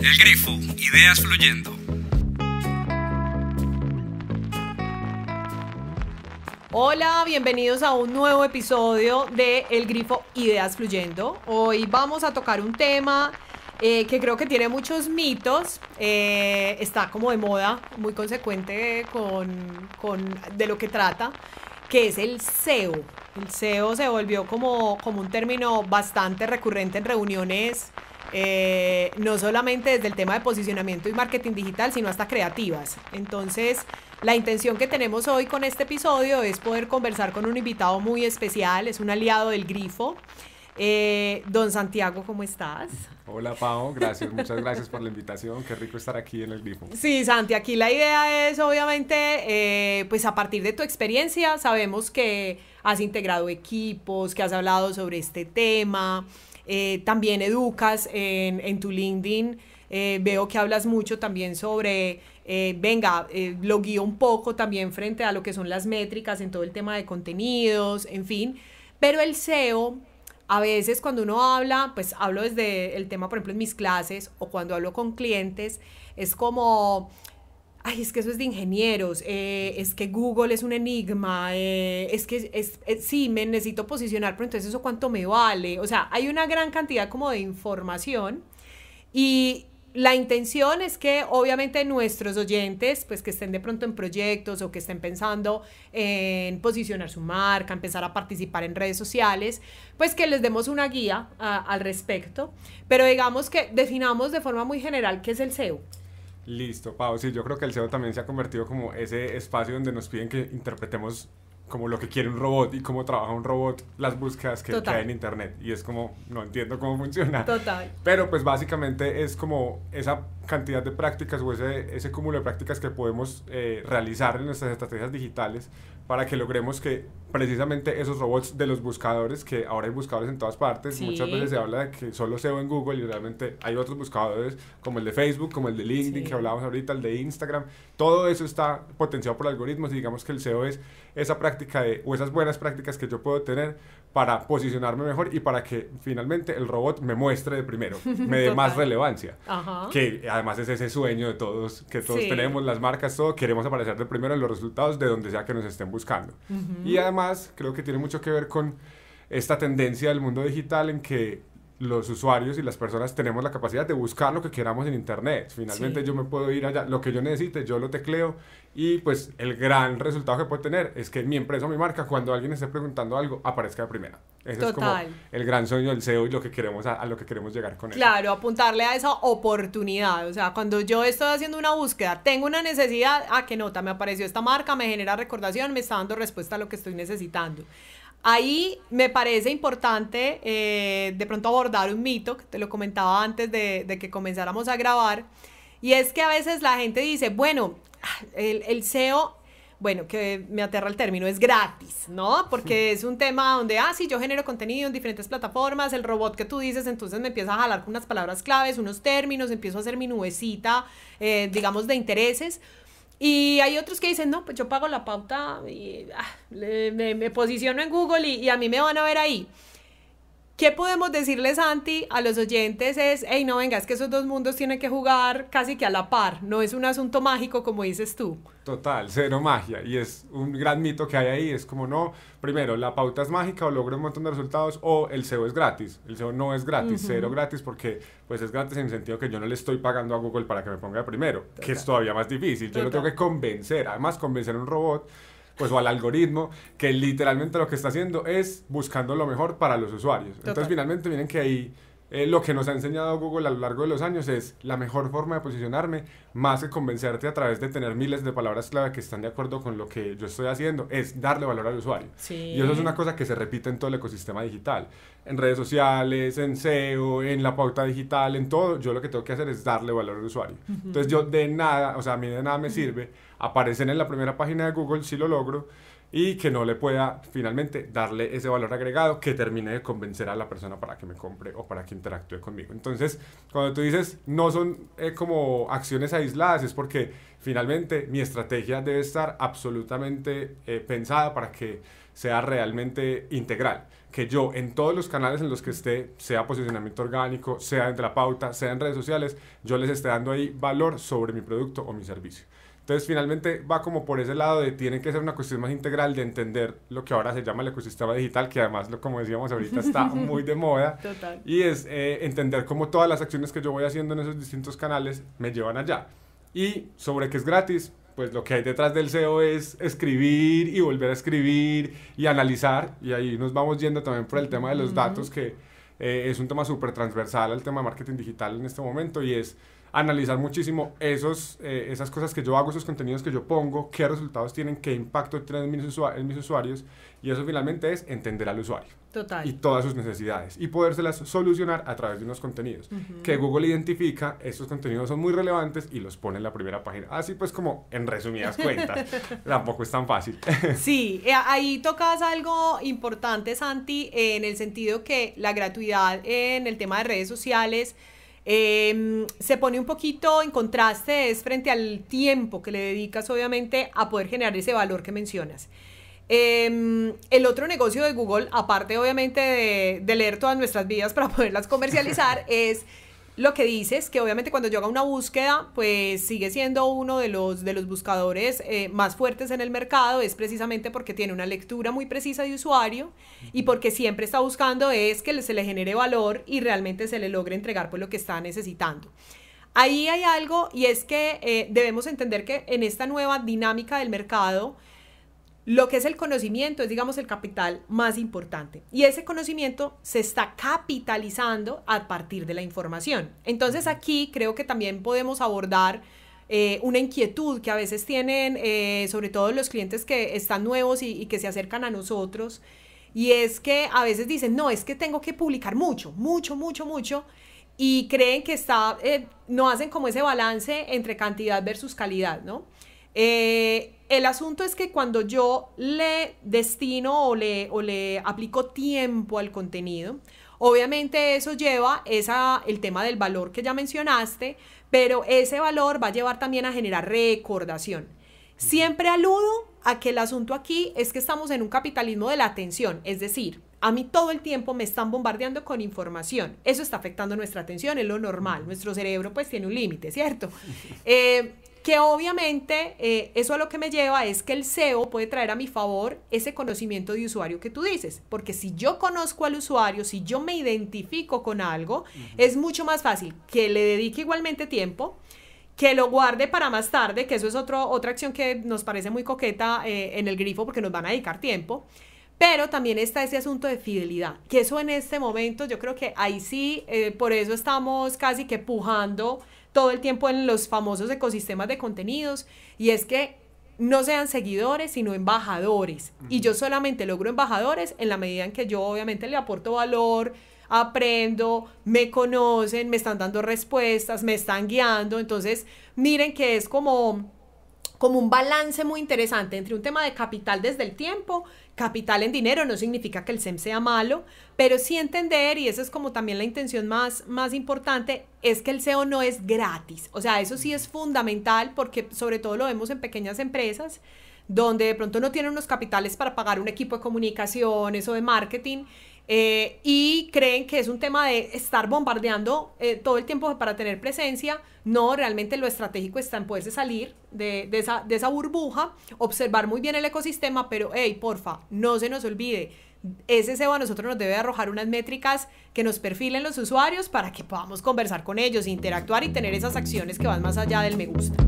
El Grifo, ideas fluyendo. Hola, bienvenidos a un nuevo episodio de El Grifo Ideas Fluyendo. Hoy vamos a tocar un tema que creo que tiene muchos mitos, está como de moda, muy consecuente con de lo que trata, que es el SEO. El SEO se volvió como un término bastante recurrente en reuniones, no solamente desde el tema de posicionamiento y marketing digital, sino hasta creativas. Entonces, la intención que tenemos hoy con este episodio es poder conversar con un invitado muy especial, es un aliado del Grifo. Don Santiago, ¿cómo estás? Hola Pau, gracias, muchas gracias por la invitación, qué rico estar aquí en el Grifo. Sí, Santi, aquí la idea es obviamente, pues a partir de tu experiencia, sabemos que has integrado equipos, que has hablado sobre este tema, también educas en tu LinkedIn, veo que hablas mucho también sobre, lo guío un poco también frente a lo que son las métricas en todo el tema de contenidos, en fin, pero el SEO... A veces cuando uno habla, pues hablo desde el tema, por ejemplo, en mis clases o cuando hablo con clientes, es como, ay, es que eso es de ingenieros, es que Google es un enigma, es que sí, me necesito posicionar, pero entonces eso cuánto me vale. O sea, hay una gran cantidad como de información y la intención es que obviamente nuestros oyentes, pues que estén de pronto en proyectos o que estén pensando en posicionar su marca, empezar a participar en redes sociales, pues que les demos una guía al respecto, pero digamos que definamos de forma muy general qué es el SEO. Listo, Pau, sí, yo creo que el SEO también se ha convertido como ese espacio donde nos piden que interpretemos como lo que quiere un robot y cómo trabaja un robot, las búsquedas que hay en internet, y es como, no entiendo cómo funciona. Total. Pero pues básicamente es como esa cantidad de prácticas o ese cúmulo de prácticas que podemos realizar en nuestras estrategias digitales para que logremos que precisamente esos robots de los buscadores, que ahora hay buscadores en todas partes, sí. Muchas veces se habla de que solo SEO en Google y realmente hay otros buscadores como el de Facebook, como el de LinkedIn, sí. Que hablábamos ahorita, el de Instagram, todo eso está potenciado por algoritmos y digamos que el SEO es esa práctica o esas buenas prácticas que yo puedo tener para posicionarme mejor y para que finalmente el robot me muestre de primero, me dé más relevancia. Ajá. Que además es ese sueño de todos, que todos sí. Tenemos, las marcas, todo, queremos aparecer de primero en los resultados de donde sea que nos estén buscando. Y además creo que tiene mucho que ver con esta tendencia del mundo digital en que los usuarios y las personas tenemos la capacidad de buscar lo que queramos en internet. Finalmente sí. Yo me puedo ir allá, lo que yo necesite, yo lo tecleo y pues el gran resultado que puedo tener es que mi empresa o mi marca, cuando alguien esté preguntando algo, aparezca de primera. Ese Total. Es como el gran sueño del SEO y lo que queremos a lo que queremos llegar con él. Claro, apuntarle a esa oportunidad. O sea, cuando yo estoy haciendo una búsqueda, tengo una necesidad, qué nota, me apareció esta marca, me genera recordación, me está dando respuesta a lo que estoy necesitando. Ahí me parece importante de pronto abordar un mito, que te lo comentaba antes de que comenzáramos a grabar, y es que a veces la gente dice, bueno, el SEO, bueno, que me aterra el término, es gratis, ¿no? Porque es un tema donde, sí, yo genero contenido en diferentes plataformas, el robot que tú dices, entonces me empieza a jalar con unas palabras claves, unos términos, empiezo a hacer mi nubecita, digamos, de intereses. Y hay otros que dicen, no, pues yo pago la pauta y me posiciono en Google y a mí me van a ver ahí. ¿Qué podemos decirle, Santi, a los oyentes? Es, hey, no, venga, es que esos dos mundos tienen que jugar casi que a la par. No es un asunto mágico, como dices tú. Total, cero magia. Y es un gran mito que hay ahí. Es como, no, primero, la pauta es mágica o logro un montón de resultados o el SEO es gratis. El SEO no es gratis, cero gratis, porque pues es gratis en el sentido que yo no le estoy pagando a Google para que me ponga de primero, que es todavía más difícil. Yo lo tengo que convencer. Además, convencer a un robot pues o al algoritmo que literalmente lo que está haciendo es buscando lo mejor para los usuarios. Entonces finalmente miren que ahí lo que nos ha enseñado Google a lo largo de los años es la mejor forma de posicionarme, más que convencerte a través de tener miles de palabras clave que están de acuerdo con lo que yo estoy haciendo, es darle valor al usuario. Sí. Y eso es una cosa que se repite en todo el ecosistema digital, en redes sociales, en SEO, en la pauta digital, en todo. Yo lo que tengo que hacer es darle valor al usuario. Entonces yo de nada, o sea, a mí de nada me sirve aparecer en la primera página de Google si lo logro, y que no le pueda finalmente darle ese valor agregado que termine de convencer a la persona para que me compre o para que interactúe conmigo. Entonces, cuando tú dices no son como acciones aisladas, es porque finalmente mi estrategia debe estar absolutamente pensada para que sea realmente integral. Que yo en todos los canales en los que esté, sea posicionamiento orgánico, sea entre la pauta, sea en redes sociales, yo les esté dando ahí valor sobre mi producto o mi servicio. Entonces, finalmente va como por ese lado de tiene que ser una cuestión más integral de entender lo que ahora se llama el ecosistema digital, que además, como decíamos ahorita, está muy de moda. Total. Y es entender cómo todas las acciones que yo voy haciendo en esos distintos canales me llevan allá. Y sobre que es gratis, pues lo que hay detrás del SEO es escribir y volver a escribir y analizar. Y ahí nos vamos yendo también por el tema de los datos, que es un tema súper transversal al tema de marketing digital en este momento, y es analizar muchísimo esas cosas que yo hago, esos contenidos que yo pongo, qué resultados tienen, qué impacto tienen en mis usuarios, y eso finalmente es entender al usuario. Total. Y todas sus necesidades y podérselas solucionar a través de unos contenidos que Google identifica. Estos contenidos son muy relevantes y los pone en la primera página. Así pues, como en resumidas cuentas. Tampoco es tan fácil. Sí, ahí tocas algo importante, Santi, en el sentido que la gratuidad en el tema de redes sociales se pone un poquito en contraste, es frente al tiempo que le dedicas obviamente a poder generar ese valor que mencionas. El otro negocio de Google, aparte obviamente de leer todas nuestras vidas para poderlas comercializar, es lo que dices, que obviamente cuando yo haga una búsqueda, pues sigue siendo uno de los buscadores más fuertes en el mercado, es precisamente porque tiene una lectura muy precisa de usuario y porque siempre está buscando es que se le genere valor y realmente se le logre entregar pues lo que está necesitando. Ahí hay algo, y es que debemos entender que en esta nueva dinámica del mercado, lo que es el conocimiento es, digamos, el capital más importante. Y ese conocimiento se está capitalizando a partir de la información. Entonces aquí creo que también podemos abordar una inquietud que a veces tienen, sobre todo los clientes que están nuevos y que se acercan a nosotros. Y es que a veces dicen, no, es que tengo que publicar mucho. Y creen que no hacen como ese balance entre cantidad versus calidad, ¿no? El asunto es que cuando yo le destino o le aplico tiempo al contenido, obviamente eso lleva el tema del valor que ya mencionaste, pero ese valor va a llevar también a generar recordación. Siempre aludo a que el asunto aquí es que estamos en un capitalismo de la atención, es decir, a mí todo el tiempo me están bombardeando con información. Eso está afectando nuestra atención, es lo normal. Nuestro cerebro pues tiene un límite, ¿cierto? Que obviamente eso a lo que me lleva es que el SEO puede traer a mi favor ese conocimiento de usuario que tú dices, porque si yo conozco al usuario, si yo me identifico con algo, es mucho más fácil que le dedique igualmente tiempo, que lo guarde para más tarde, que eso es otra acción que nos parece muy coqueta en el grifo porque nos van a dedicar tiempo, pero también está ese asunto de fidelidad, que eso en este momento yo creo que ahí sí, por eso estamos casi que pujando todo el tiempo en los famosos ecosistemas de contenidos, y es que no sean seguidores, sino embajadores. Y yo solamente logro embajadores en la medida en que yo obviamente le aporto valor, aprendo, me conocen, me están dando respuestas, me están guiando. Entonces, miren que es como un balance muy interesante entre un tema de capital desde el tiempo. Capital en dinero no significa que el SEM sea malo, pero sí entender, y esa es como también la intención más importante, es que el SEO no es gratis. O sea, eso sí es fundamental porque sobre todo lo vemos en pequeñas empresas donde de pronto no tienen unos capitales para pagar un equipo de comunicaciones o de marketing, y creen que es un tema de estar bombardeando todo el tiempo para tener presencia. No, realmente lo estratégico está en poderse salir de esa burbuja, observar muy bien el ecosistema, pero hey, porfa, no se nos olvide, ese SEO a nosotros nos debe arrojar unas métricas que nos perfilen los usuarios para que podamos conversar con ellos, interactuar y tener esas acciones que van más allá del me gusta.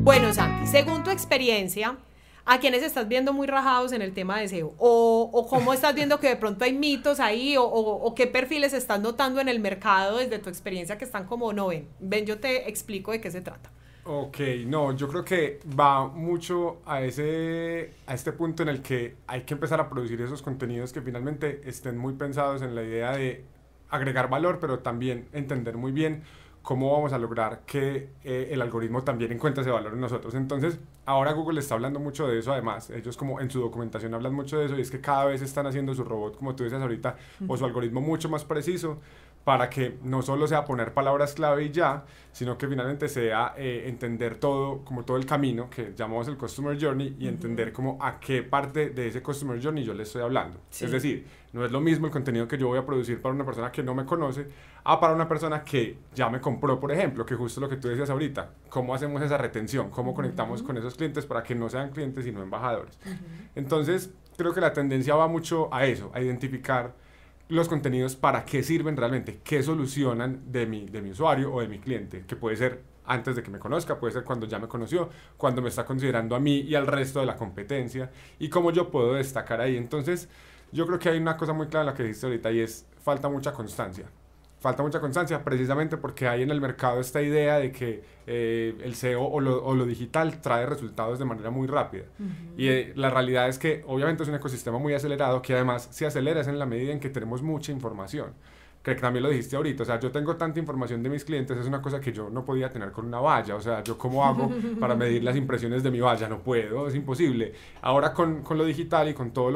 Bueno, Santi, según tu experiencia, ¿a quiénes estás viendo muy rajados en el tema de SEO? ¿O cómo estás viendo que de pronto hay mitos ahí? ¿O qué perfiles estás notando en el mercado desde tu experiencia que están como, no, ven, yo te explico de qué se trata? Ok, no, yo creo que va mucho a este punto en el que hay que empezar a producir esos contenidos que finalmente estén muy pensados en la idea de agregar valor, pero también entender muy bien ¿cómo vamos a lograr que el algoritmo también encuentre ese valor en nosotros? Entonces, ahora Google está hablando mucho de eso, además, ellos como en su documentación hablan mucho de eso, y es que cada vez están haciendo su robot, como tú decías ahorita, o su algoritmo mucho más preciso, para que no solo sea poner palabras clave y ya, sino que finalmente sea entender todo, como todo el camino que llamamos el Customer Journey, y entender como a qué parte de ese Customer Journey yo le estoy hablando. Sí. Es decir, no es lo mismo el contenido que yo voy a producir para una persona que no me conoce a para una persona que ya me compró, por ejemplo, que justo lo que tú decías ahorita, cómo hacemos esa retención, cómo conectamos con esos clientes para que no sean clientes sino embajadores. Entonces, creo que la tendencia va mucho a eso, a identificar los contenidos para qué sirven realmente, qué solucionan de mi usuario o de mi cliente, que puede ser antes de que me conozca, puede ser cuando ya me conoció, cuando me está considerando a mí y al resto de la competencia, y cómo yo puedo destacar ahí. Entonces, yo creo que hay una cosa muy clara en la que dijiste ahorita, y es falta mucha constancia. Falta mucha constancia precisamente porque hay en el mercado esta idea de que el SEO o lo digital trae resultados de manera muy rápida. Y la realidad es que obviamente es un ecosistema muy acelerado, que además se acelera en la medida en que tenemos mucha información. Que también lo dijiste ahorita, o sea, yo tengo tanta información de mis clientes, es una cosa que yo no podía tener con una valla, o sea, yo cómo hago para medir las impresiones de mi valla, no puedo, es imposible. Ahora con lo digital y con todas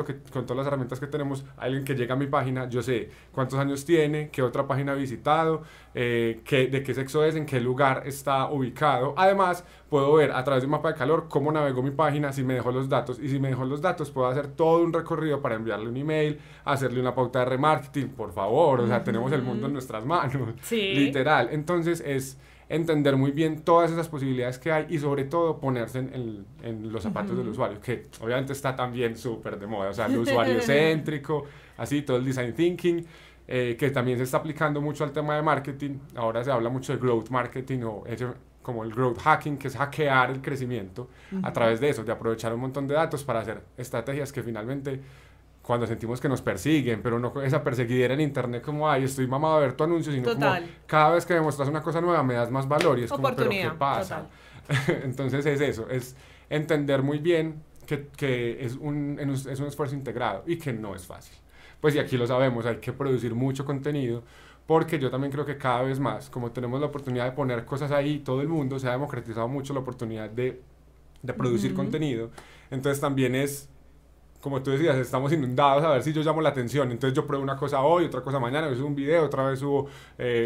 las herramientas que tenemos, alguien que llega a mi página, yo sé cuántos años tiene, qué otra página ha visitado, de qué sexo es, en qué lugar está ubicado. Además, puedo ver a través de un mapa de calor cómo navegó mi página, si me dejó los datos, y si me dejó los datos, puedo hacer todo un recorrido para enviarle un email, hacerle una pauta de remarketing, por favor, o sea, tenemos el mundo en nuestras manos, sí. Literal. Entonces es entender muy bien todas esas posibilidades que hay y sobre todo ponerse en los zapatos del usuario, que obviamente está también súper de moda, o sea, el usuario céntrico, así, todo el design thinking, que también se está aplicando mucho al tema de marketing. Ahora se habla mucho de growth marketing o como el growth hacking, que es hackear el crecimiento a través de eso, de aprovechar un montón de datos para hacer estrategias que finalmente, cuando sentimos que nos persiguen, pero no esa perseguidera en internet como, ay, estoy mamado a ver tu anuncio, sino total. Como cada vez que me muestras una cosa nueva me das más valor y es como, pero ¿qué pasa? Entonces es eso, es entender muy bien que es un esfuerzo integrado y que no es fácil. Pues y aquí lo sabemos, hay que producir mucho contenido, porque yo también creo que cada vez más, como tenemos la oportunidad de poner cosas ahí, todo el mundo se ha democratizado mucho la oportunidad de producir contenido, entonces también es, como tú decías, estamos inundados a ver si yo llamo la atención, entonces yo pruebo una cosa hoy, otra cosa mañana, subo un video, otra vez subo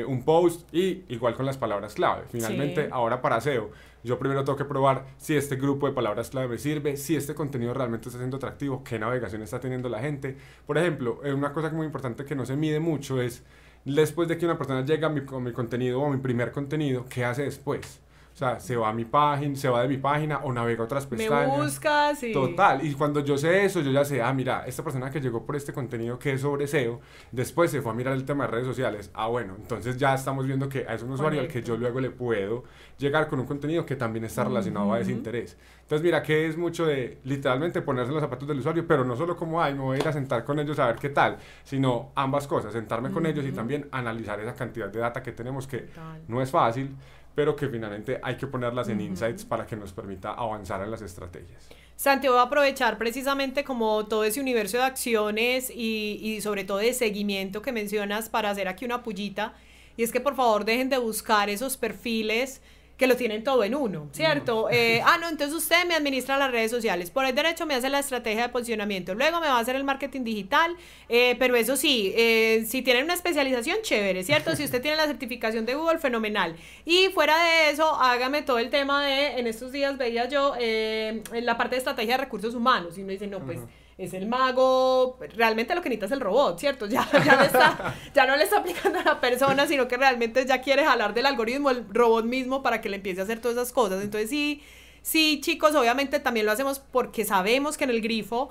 un post, y igual con las palabras clave. Finalmente, sí. Ahora para SEO, yo primero tengo que probar si este grupo de palabras clave me sirve, si este contenido realmente está siendo atractivo, qué navegación está teniendo la gente. Por ejemplo, una cosa muy importante que no se mide mucho es, después de que una persona llega a mi contenido o a mi primer contenido, ¿qué hace después? O sea, se va a mi página, se va de mi página o navega a otras pestañas. Me busca, sí. Total. Y cuando yo sé eso, yo ya sé, mira, esta persona que llegó por este contenido que es sobre SEO, después se fue a mirar el tema de redes sociales. Bueno, entonces ya estamos viendo que es un usuario al que yo luego le puedo llegar con un contenido que también está relacionado a ese interés. Entonces, mira, que es mucho de literalmente ponerse en los zapatos del usuario, pero no solo como, me voy a ir a sentar con ellos a ver qué tal, sino ambas cosas, sentarme con ellos y también analizar esa cantidad de data que tenemos, que no es fácil, pero que finalmente hay que ponerlas en insights para que nos permita avanzar en las estrategias. Santi, voy a aprovechar precisamente como todo ese universo de acciones y sobre todo de seguimiento que mencionas para hacer aquí una pullita, y es que por favor dejen de buscar esos perfiles que lo tienen todo en uno, ¿cierto? No, entonces usted me administra las redes sociales, por el derecho me hace la estrategia de posicionamiento, luego me va a hacer el marketing digital, pero eso sí, si tienen una especialización, chévere, ¿cierto? Si usted tiene la certificación de Google, fenomenal. Y fuera de eso, hágame todo el tema de, en estos días veía yo, la parte de estrategia de recursos humanos, y uno dice, no, pues, es el mago, realmente lo que necesita es el robot, ¿cierto? Ya no le está aplicando a la persona, sino que realmente ya quiere jalar del algoritmo el robot mismo para que le empiece a hacer todas esas cosas. Entonces sí, chicos, obviamente también lo hacemos porque sabemos que en el Grifo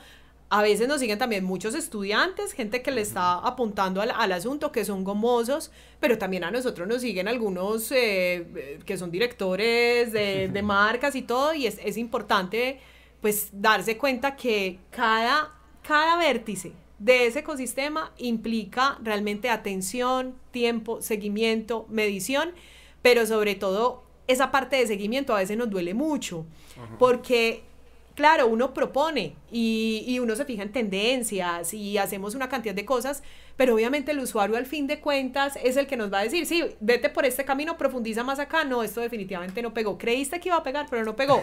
a veces nos siguen también muchos estudiantes, gente que le está apuntando al asunto, que son gomosos, pero también a nosotros nos siguen algunos que son directores de marcas y todo, y es importante pues darse cuenta que cada vértice de ese ecosistema implica realmente atención, tiempo, seguimiento, medición, pero sobre todo esa parte de seguimiento a veces nos duele mucho, porque claro, uno propone y uno se fija en tendencias y hacemos una cantidad de cosas, pero obviamente el usuario al fin de cuentas es el que nos va a decir, sí, vete por este camino, profundiza más acá, no, esto definitivamente no pegó, creíste que iba a pegar, pero no pegó.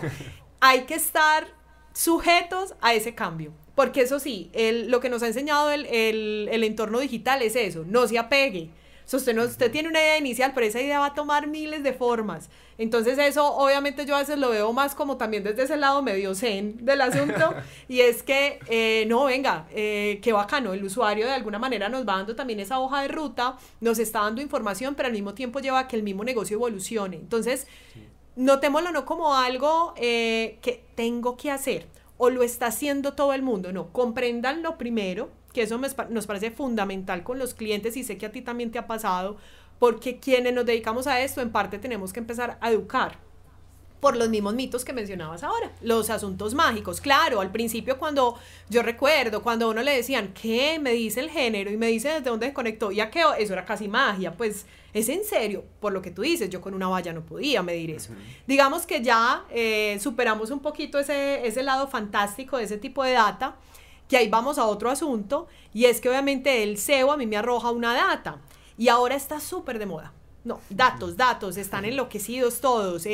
Hay que estar sujetos a ese cambio, porque eso sí, lo que nos ha enseñado el entorno digital es eso, no se apegue. O sea, usted tiene una idea inicial, pero esa idea va a tomar miles de formas. Entonces eso, obviamente, yo a veces lo veo más como también desde ese lado medio zen del asunto, y es que, no, venga, qué bacano, el usuario de alguna manera nos va dando también esa hoja de ruta, nos está dando información, pero al mismo tiempo lleva a que el mismo negocio evolucione. Entonces, notémoslo no como algo que tengo que hacer, o lo está haciendo todo el mundo, no, compréndanlo primero, que eso nos parece fundamental con los clientes y sé que a ti también te ha pasado, porque quienes nos dedicamos a esto en parte tenemos que empezar a educar por los mismos mitos que mencionabas ahora, los asuntos mágicos. Claro, al principio yo recuerdo cuando a uno le decían, ¿qué? Me dice el género y me dice desde dónde se conectó, ya que eso era casi magia, pues es en serio, por lo que tú dices, yo con una valla no podía medir eso. Digamos que ya superamos un poquito ese lado fantástico de ese tipo de data, que ahí vamos a otro asunto, y es que obviamente el SEO a mí me arroja una data, y ahora está súper de moda. No, datos, están enloquecidos todos,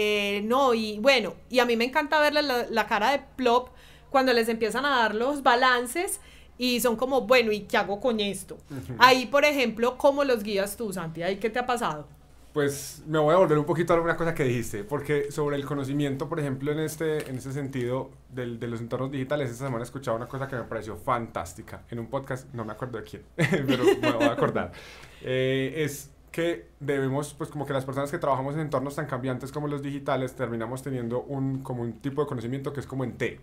no, y bueno, y a mí me encanta verle la cara de plop cuando les empiezan a dar los balances, y son como, bueno, ¿y qué hago con esto? Ahí, por ejemplo, ¿cómo los guías tú, Santi? ¿Ahí qué te ha pasado? Pues me voy a volver un poquito a alguna cosa que dijiste, porque sobre el conocimiento, por ejemplo, en este sentido de los entornos digitales, esta semana he escuchado una cosa que me pareció fantástica en un podcast, no me acuerdo de quién, pero me voy a acordar. Es que debemos, pues como que las personas que trabajamos en entornos tan cambiantes como los digitales, terminamos teniendo como un tipo de conocimiento que es como en T,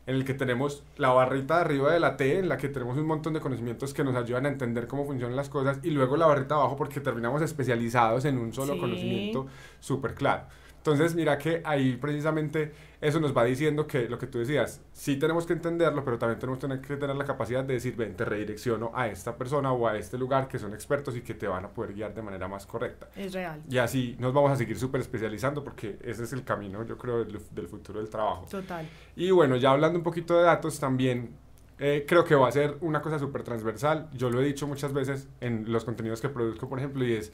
en el que tenemos la barrita de arriba de la T, en la que tenemos un montón de conocimientos que nos ayudan a entender cómo funcionan las cosas, y luego la barrita de abajo porque terminamos especializados en un solo conocimiento súper claro. Entonces, mira que ahí precisamente eso nos va diciendo que lo que tú decías, sí tenemos que entenderlo, pero también tenemos que tener la capacidad de decir, ven, te redirecciono a esta persona o a este lugar que son expertos y que te van a poder guiar de manera más correcta. Es real. Y así nos vamos a seguir súper especializando porque ese es el camino, yo creo, del futuro del trabajo. Total. Y bueno, ya hablando un poquito de datos también, creo que va a ser una cosa súper transversal. Yo lo he dicho muchas veces en los contenidos que produzco, por ejemplo, y es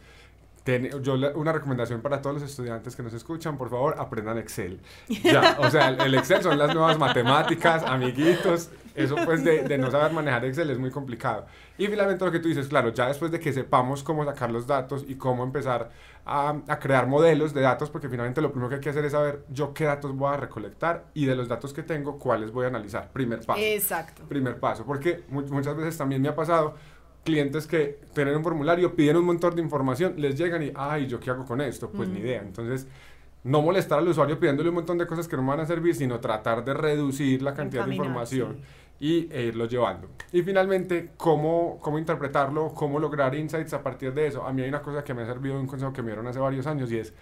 una recomendación para todos los estudiantes que nos escuchan, por favor, aprendan Excel. Ya, o sea, el Excel son las nuevas matemáticas, amiguitos. Eso pues de no saber manejar Excel es muy complicado. Y finalmente lo que tú dices, claro, ya después de que sepamos cómo sacar los datos y cómo empezar a crear modelos de datos, porque finalmente lo primero que hay que hacer es saber yo qué datos voy a recolectar y de los datos que tengo, cuáles voy a analizar. Primer paso. Exacto. Primer paso, porque muchas veces también me ha pasado clientes que tienen un formulario, piden un montón de información, les llegan y, ay, ¿yo qué hago con esto? Pues ni idea. Entonces, no molestar al usuario pidiéndole un montón de cosas que no me van a servir, sino tratar de reducir la cantidad de información y irlo llevando. Y finalmente, ¿cómo interpretarlo? ¿Cómo lograr insights a partir de eso? A mí hay una cosa que me ha servido, un consejo que me dieron hace varios años, y es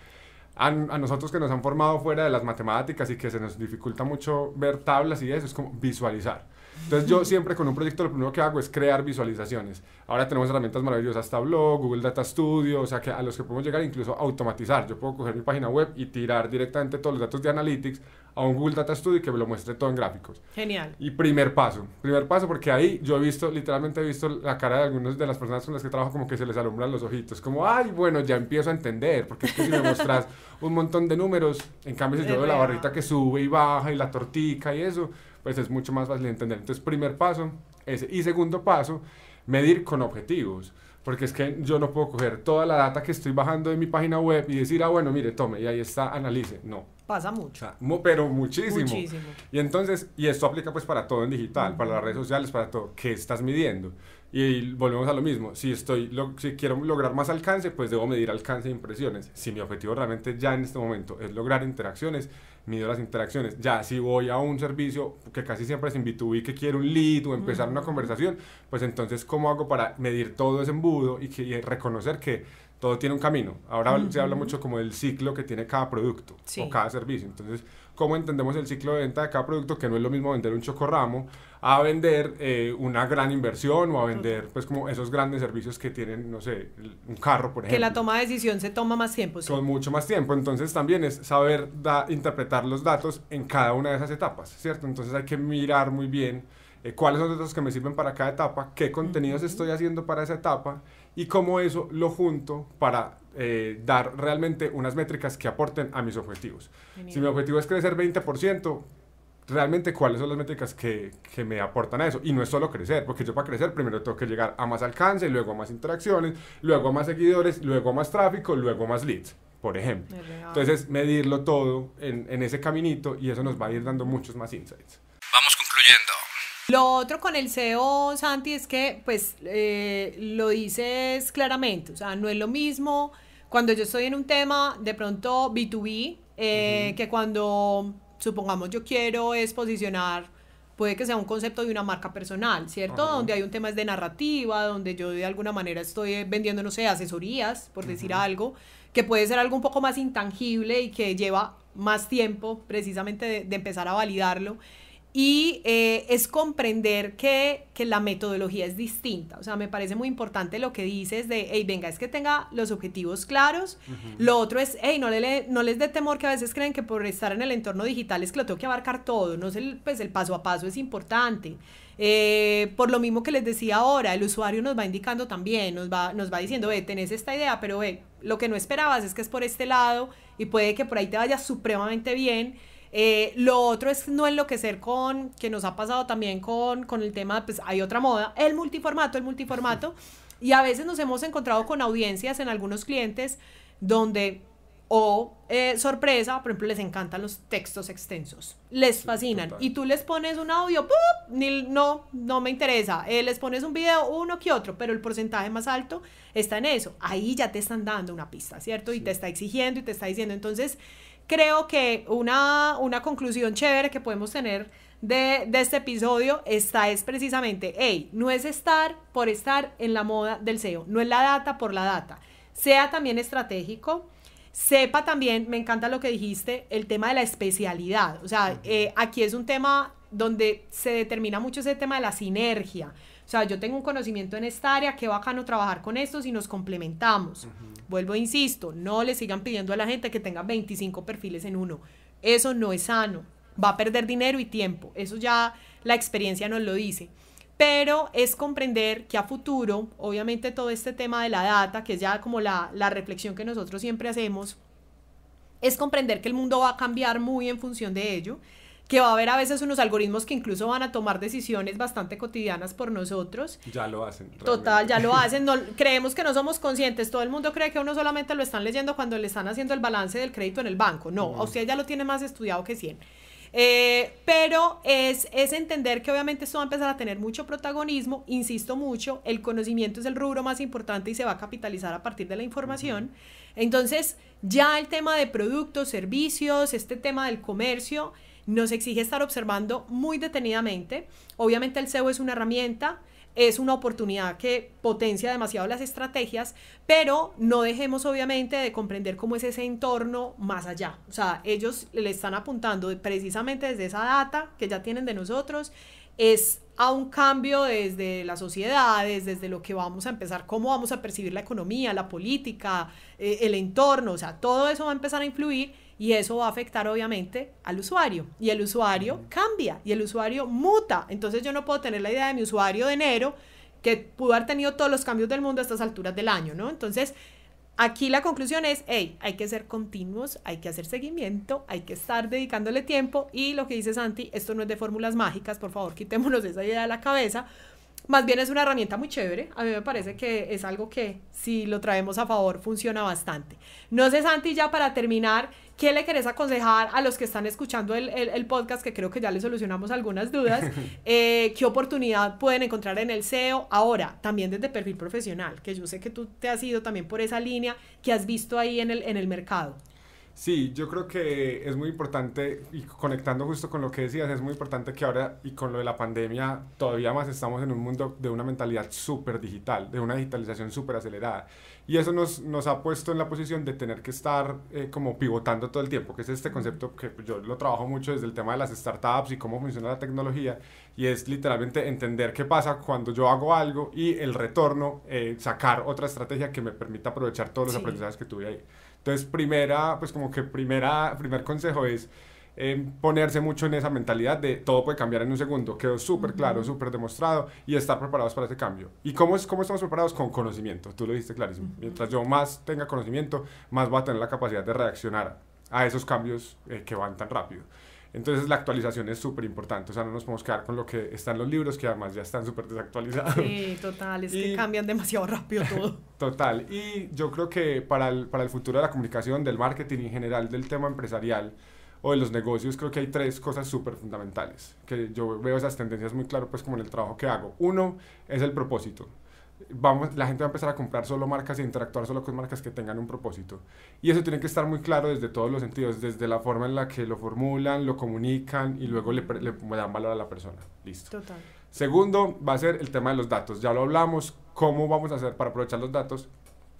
a nosotros que nos han formado fuera de las matemáticas y que se nos dificulta mucho ver tablas y eso, es como visualizar. Entonces yo siempre con un proyecto lo primero que hago es crear visualizaciones. Ahora tenemos herramientas maravillosas, Tableau, Google Data Studio, o sea que a los que podemos llegar incluso a automatizar. Yo puedo coger mi página web y tirar directamente todos los datos de Analytics a un Google Data Studio y que me lo muestre todo en gráficos. Genial. Y primer paso porque ahí yo literalmente he visto la cara de algunas de las personas con las que trabajo como que se les alumbran los ojitos, como, ay, bueno, ya empiezo a entender, porque es que si me mostras un montón de números, en cambio si yo veo la barrita que sube y baja y la tortica y eso, pues es mucho más fácil de entender. Entonces, primer paso, ese. Y segundo paso, medir con objetivos. Porque es que yo no puedo coger toda la data que estoy bajando de mi página web y decir, bueno, mire, tome, y ahí está, analice. No. Pasa mucho. O sea, pero muchísimo. Y entonces, y esto aplica pues para todo en digital, para las redes sociales, para todo. ¿Qué estás midiendo? Y volvemos a lo mismo. Si quiero lograr más alcance, pues debo medir alcance de impresiones. Si mi objetivo realmente ya en este momento es lograr interacciones, mido las interacciones. Ya si voy a un servicio que casi siempre es en B2B, que quiero un lead o empezar una conversación, pues entonces ¿cómo hago para medir todo ese embudo y reconocer que todo tiene un camino. Ahora se habla mucho como del ciclo que tiene cada producto o cada servicio. Entonces, ¿cómo entendemos el ciclo de venta de cada producto? Que no es lo mismo vender un chocorramo a vender una gran inversión o a vender pues como esos grandes servicios que tienen, no sé, un carro, por ejemplo. Que la toma de decisión se toma más tiempo. Con mucho más tiempo. Entonces también es saber interpretar los datos en cada una de esas etapas, ¿cierto? Entonces hay que mirar muy bien cuáles son los datos que me sirven para cada etapa, qué contenidos estoy haciendo para esa etapa y cómo eso lo junto para dar realmente unas métricas que aporten a mis objetivos. Genial. Si mi objetivo es crecer 20%, realmente cuáles son las métricas que me aportan a eso. Y no es solo crecer, porque yo para crecer primero tengo que llegar a más alcance, luego a más interacciones, luego a más seguidores, luego a más tráfico, luego a más leads, por ejemplo. Entonces medirlo todo en ese caminito y eso nos va a ir dando muchos más insights. Vamos concluyendo. Lo otro con el SEO, Santi, es que pues lo dices claramente, o sea, no es lo mismo cuando yo estoy en un tema de pronto B2B que cuando, supongamos, yo quiero es posicionar, puede que sea un concepto de una marca personal, ¿cierto? Donde hay un tema es de narrativa, donde yo de alguna manera estoy vendiendo, no sé, asesorías, por decir algo, que puede ser algo un poco más intangible y que lleva más tiempo precisamente de empezar a validarlo. Y es comprender que la metodología es distinta. O sea, me parece muy importante lo que dices de, hey, venga, es que tenga los objetivos claros. Lo otro es, hey, no les dé temor, que a veces creen que por estar en el entorno digital es que lo tengo que abarcar todo. No es pues el paso a paso es importante. Por lo mismo que les decía ahora, el usuario nos va indicando también, nos va diciendo, tenés esta idea, pero lo que no esperabas es que es por este lado y puede que por ahí te vaya supremamente bien. Lo otro es no enloquecer que nos ha pasado también con el tema, pues hay otra moda, el multiformato, y a veces nos hemos encontrado con audiencias en algunos clientes donde, sorpresa, por ejemplo, les encantan los textos extensos, les fascinan, y tú les pones un audio, no me interesa, les pones un video, uno que otro, pero el porcentaje más alto está en eso, ahí ya te están dando una pista, ¿cierto? Y te está exigiendo y te está diciendo, entonces creo que una conclusión chévere que podemos tener de este episodio es precisamente, no es estar por estar en la moda del SEO, no es la data por la data, sea también estratégico, sepa también, me encanta lo que dijiste, el tema de la especialidad, o sea, aquí es un tema donde se determina mucho ese tema de la sinergia. O sea, yo tengo un conocimiento en esta área, qué bacano trabajar con estos y nos complementamos. Vuelvo, insisto, no le sigan pidiendo a la gente que tenga 25 perfiles en uno. Eso no es sano. Va a perder dinero y tiempo. Eso ya la experiencia nos lo dice. Pero es comprender que a futuro, obviamente todo este tema de la data, que es ya como la reflexión que nosotros siempre hacemos, es comprender que el mundo va a cambiar muy en función de ello, que va a haber a veces unos algoritmos que incluso van a tomar decisiones bastante cotidianas por nosotros. Ya lo hacen. Realmente. Total, ya lo hacen. No, creemos que no somos conscientes. Todo el mundo cree que uno solamente lo están leyendo cuando le están haciendo el balance del crédito en el banco. No, a usted ya lo tiene más estudiado que 100. Pero es entender que obviamente esto va a empezar a tener mucho protagonismo. Insisto mucho, el conocimiento es el rubro más importante y se va a capitalizar a partir de la información. Entonces, ya el tema de productos, servicios, este tema del comercio nos exige estar observando muy detenidamente. Obviamente el SEO es una herramienta, es una oportunidad que potencia demasiado las estrategias, pero no dejemos obviamente de comprender cómo es ese entorno más allá. O sea, ellos le están apuntando precisamente desde esa data que ya tienen de nosotros, es a un cambio desde las sociedades, desde lo que vamos a empezar, cómo vamos a percibir la economía, la política, el entorno, o sea, todo eso va a empezar a influir. Y eso va a afectar obviamente al usuario. Y el usuario cambia y el usuario muta. Entonces yo no puedo tener la idea de mi usuario de enero que pudo haber tenido todos los cambios del mundo a estas alturas del año, ¿no? Entonces aquí la conclusión es, hay que ser continuos, hay que hacer seguimiento, hay que estar dedicándole tiempo. Y lo que dice Santi, esto no es de fórmulas mágicas, por favor quitémonos esa idea de la cabeza. Más bien es una herramienta muy chévere, a mí me parece que es algo que si lo traemos a favor funciona bastante. No sé, Santi, ya para terminar, ¿qué le querés aconsejar a los que están escuchando el podcast, que creo que ya les solucionamos algunas dudas? ¿Qué oportunidad pueden encontrar en el SEO? Ahora, también desde perfil profesional, que yo sé que tú te has ido también por esa línea, que has visto ahí en el mercado. Sí, yo creo que es muy importante, y conectando justo con lo que decías, es muy importante que ahora, y con lo de la pandemia, todavía más estamos en un mundo de una mentalidad súper digital, de una digitalización súper acelerada. y eso nos ha puesto en la posición de tener que estar como pivotando todo el tiempo, que es este concepto que yo lo trabajo mucho desde el tema de las startups y cómo funciona la tecnología, y es literalmente entender qué pasa cuando yo hago algo y el retorno, sacar otra estrategia que me permita aprovechar todos los aprendizajes que tuve ahí. Entonces, primer consejo es ponerse mucho en esa mentalidad de todo puede cambiar en un segundo. Quedó súper claro, súper demostrado, y estar preparados para ese cambio. ¿Y cómo estamos preparados? Con conocimiento. Tú lo dijiste clarísimo. Mientras yo más tenga conocimiento, más voy a tener la capacidad de reaccionar a esos cambios que van tan rápido. Entonces la actualización es súper importante, o sea, no nos podemos quedar con lo que está en los libros, que además ya están súper desactualizados. Sí, total, es que cambian demasiado rápido todo. Total, y yo creo que para el futuro de la comunicación, del marketing y en general del tema empresarial o de los negocios, creo que hay 3 cosas súper fundamentales, que yo veo esas tendencias muy claro, pues como en el trabajo que hago. Uno es el propósito. La gente va a empezar a comprar solo marcas e interactuar solo con marcas que tengan un propósito, y eso tiene que estar muy claro desde todos los sentidos, desde la forma en la que lo formulan, lo comunican y luego le dan valor a la persona. Listo. Total. Segundo va a ser el tema de los datos. Ya lo hablamos, cómo vamos a hacer para aprovechar los datos.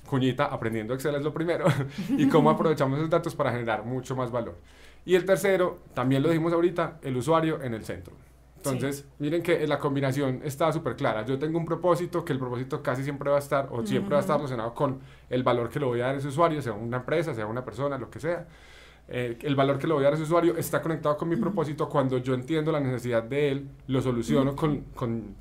Cuñita, aprendiendo Excel es lo primero, y cómo aprovechamos esos datos para generar mucho más valor. Y el tercero, también lo dijimos ahorita, el usuario en el centro. Entonces, miren que la combinación está súper clara. Yo tengo un propósito, que el propósito casi siempre va a estar, o siempre va a estar relacionado con el valor que le voy a dar a ese usuario, sea una empresa, sea una persona, lo que sea. El valor que le voy a dar a ese usuario está conectado con mi propósito. Cuando yo entiendo la necesidad de él, lo soluciono con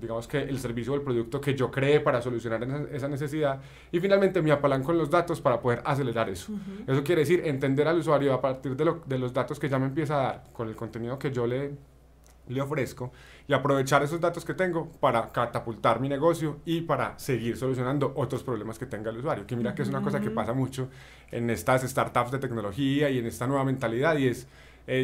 digamos que el servicio o el producto que yo creé para solucionar esa necesidad, y finalmente me apalanco en los datos para poder acelerar eso. Eso quiere decir entender al usuario a partir de los datos que ya me empieza a dar, con el contenido que yo le ofrezco, y aprovechar esos datos que tengo para catapultar mi negocio y para seguir solucionando otros problemas que tenga el usuario, que mira que es una cosa que pasa mucho en estas startups de tecnología y en esta nueva mentalidad, y es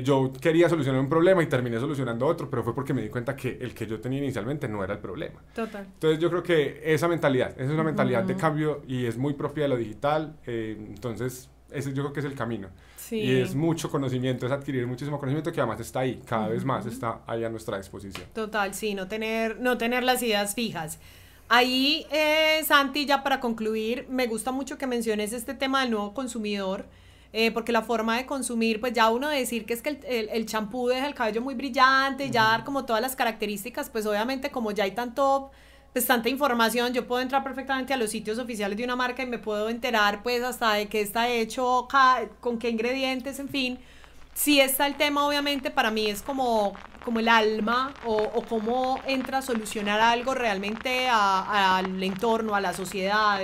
yo quería solucionar un problema y terminé solucionando otro, pero fue porque me di cuenta que el que yo tenía inicialmente no era el problema. Total. Entonces yo creo que esa es una mentalidad de cambio y es muy propia de lo digital, entonces ese yo creo que es el camino. Sí. Y es mucho conocimiento, es adquirir muchísimo conocimiento que además está ahí, cada vez más está ahí a nuestra disposición. Total, sí, no tener las ideas fijas. Ahí, Santi, ya para concluir, me gusta mucho que menciones este tema del nuevo consumidor, porque la forma de consumir, pues ya uno decir que es que el champú deja el cabello muy brillante, ya dar como todas las características, pues obviamente como ya hay tanta información, yo puedo entrar perfectamente a los sitios oficiales de una marca y me puedo enterar pues hasta de qué está hecho, con qué ingredientes, en fin. Sí está el tema, obviamente, para mí es como el alma o cómo entra a solucionar algo realmente al entorno, a la sociedad,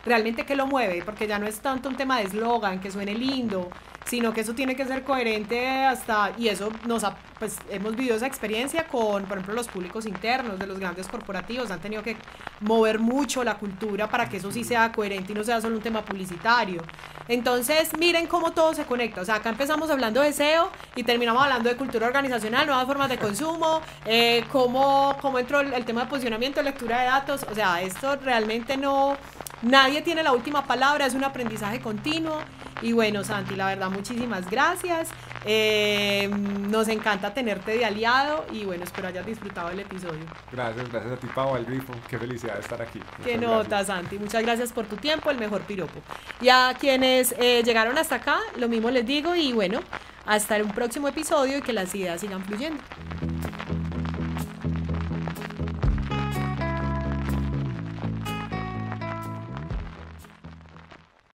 realmente qué lo mueve, porque ya no es tanto un tema de eslogan, que suene lindo, sino que eso tiene que ser coherente y eso pues hemos vivido esa experiencia con, por ejemplo, los públicos internos de los grandes corporativos, han tenido que mover mucho la cultura para que eso sí sea coherente y no sea solo un tema publicitario. Entonces, miren cómo todo se conecta, o sea, acá empezamos hablando de SEO y terminamos hablando de cultura organizacional, nuevas formas de consumo, cómo entró el tema de posicionamiento, lectura de datos, o sea, esto realmente nadie tiene la última palabra, es un aprendizaje continuo. Y bueno, Santi, la verdad, muchísimas gracias. Nos encanta tenerte de aliado y bueno, espero hayas disfrutado del episodio. Gracias a ti, Pau, al Grifo. Qué felicidad de estar aquí. Qué nota, Santi. Muchas gracias por tu tiempo, el mejor piropo. Y a quienes llegaron hasta acá, lo mismo les digo y bueno, hasta un próximo episodio y que las ideas sigan fluyendo.